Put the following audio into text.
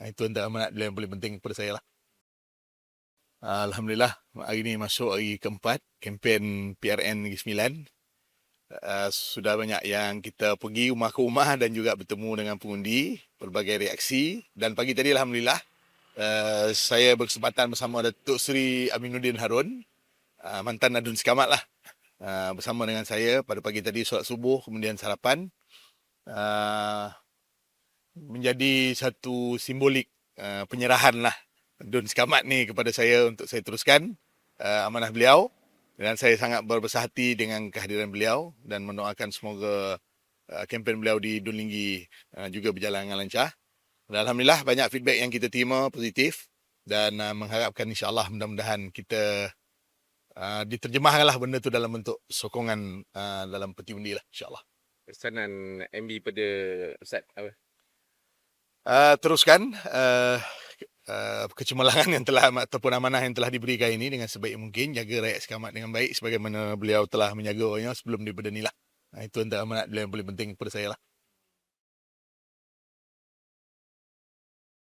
Itu antara amanat beliau yang paling penting kepada saya lah. Alhamdulillah, hari ini masuk hari keempat kempen PRN Negeri Sembilan. Sudah banyak yang kita pergi rumah ke rumah dan juga bertemu dengan pengundi, berbagai reaksi. Dan pagi tadi Alhamdulillah, saya berkesempatan bersama Datuk Seri Aminuddin Harun, mantan Adun Sekamat lah, bersama dengan saya pada pagi tadi solat subuh, kemudian sarapan. Menjadi satu simbolik penyerahan lah Adun Sekamat ni kepada saya untuk saya teruskan amanah beliau. Dan saya sangat berbesar hati dengan kehadiran beliau dan mendoakan semoga kempen beliau di Dun Linggi juga berjalan dengan lancar. Dan Alhamdulillah banyak feedback yang kita terima positif dan mengharapkan insyaAllah mudah-mudahan kita diterjemahkanlah benda tu dalam bentuk sokongan dalam peti undi lah insyaAllah. Pesanan MB pada Ustaz apa? Teruskan kecemerlangan yang telah ataupun amanah yang telah diberikan ini dengan sebaik mungkin, jaga rakyat Sekamat dengan baik sebagaimana beliau telah menjaganya sebelum daripada ni lah. Itu antara amanat beliau yang paling penting kepada saya lah.